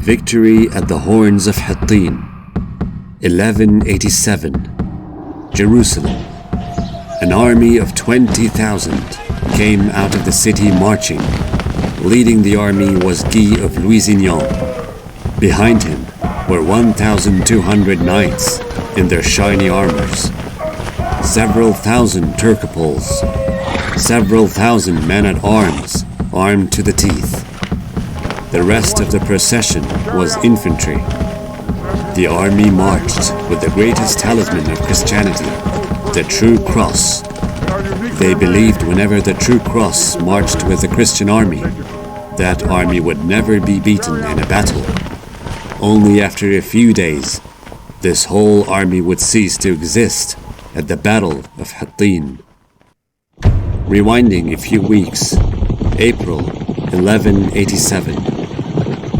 Victory at the Horns of Hattin, 1187, Jerusalem. An army of 20,000 came out of the city marching. Leading the army was Guy of Lusignan. Behind him were 1,200 knights in their shiny armors, several thousand Turcopoles, several thousand men-at-arms armed to the teeth. The rest of the procession was infantry. The army marched with the greatest talisman of Christianity, the true cross. They believed whenever the true cross marched with the Christian army, that army would never be beaten in a battle. Only after a few days, this whole army would cease to exist at the Battle of Hattin. Rewinding a few weeks, April 1187.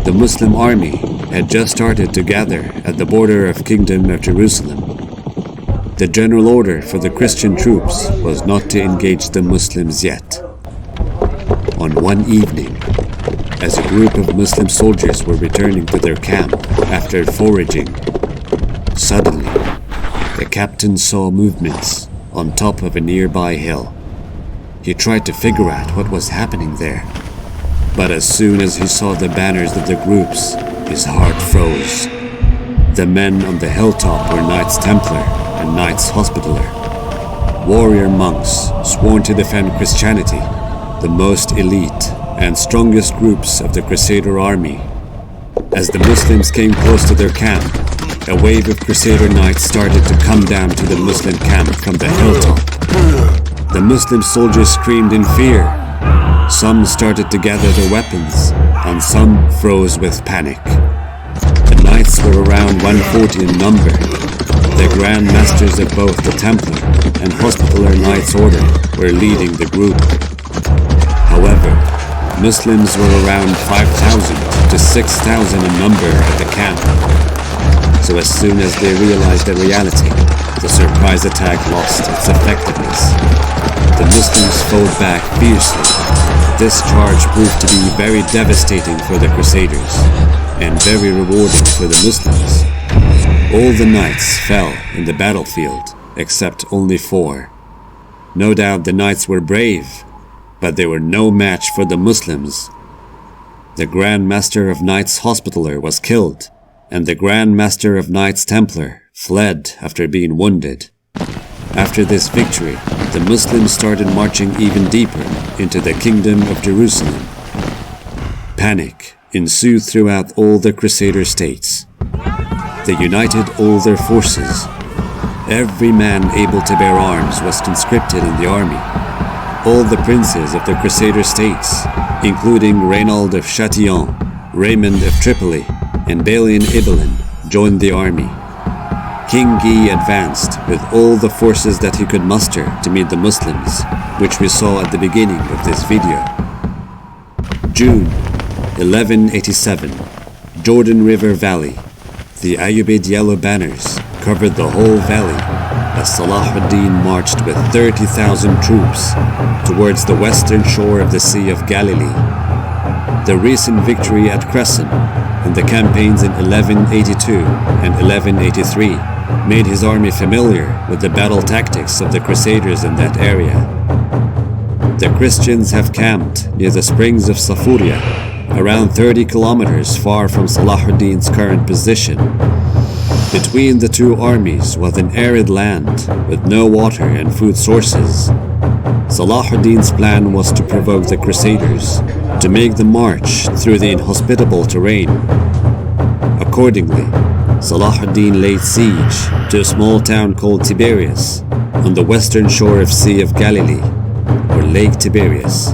The Muslim army had just started to gather at the border of Kingdom of Jerusalem. The general order for the Christian troops was not to engage the Muslims yet. On one evening, as a group of Muslim soldiers were returning to their camp after foraging, suddenly, the captain saw movements on top of a nearby hill. He tried to figure out what was happening there. But as soon as he saw the banners of the groups, his heart froze. The men on the hilltop were Knights Templar and Knights Hospitaller, warrior monks sworn to defend Christianity, the most elite and strongest groups of the Crusader army. As the Muslims came close to their camp, a wave of Crusader knights started to come down to the Muslim camp from the hilltop. The Muslim soldiers screamed in fear. Some started to gather their weapons, and some froze with panic. The knights were around 140 in number. The Grand Masters of both the Templar and Hospitaller Knights Order were leading the group. However, Muslims were around 5,000 to 6,000 in number at the camp. So as soon as they realized the reality, the surprise attack lost its effectiveness. The Muslims fought back fiercely. This charge proved to be very devastating for the Crusaders, and very rewarding for the Muslims. All the knights fell in the battlefield, except only 4. No doubt the knights were brave, but they were no match for the Muslims. The Grand Master of Knights Hospitaller was killed, and the Grand Master of Knights Templar fled after being wounded. After this victory, the Muslims started marching even deeper into the Kingdom of Jerusalem. Panic ensued throughout all the Crusader states. They united all their forces. Every man able to bear arms was conscripted in the army. All the princes of the Crusader states, including Reynald of Chatillon, Raymond of Tripoli, and Balian Ibelin, joined the army. King Guy advanced with all the forces that he could muster to meet the Muslims, which we saw at the beginning of this video. June 1187, Jordan River Valley. The Ayyubid yellow banners covered the whole valley as Salahdin marched with 30,000 troops towards the western shore of the Sea of Galilee. The recent victory at Crescent and the campaigns in 1182 and 1183 made his army familiar with the battle tactics of the Crusaders in that area. The Christians have camped near the springs of Safuria, around 30 kilometers far from Salahuddin's current position. Between the two armies was an arid land with no water and food sources. Salahuddin's plan was to provoke the Crusaders to make the march through the inhospitable terrain. Accordingly, Salahuddin laid siege to a small town called Tiberias on the western shore of Sea of Galilee, or Lake Tiberias.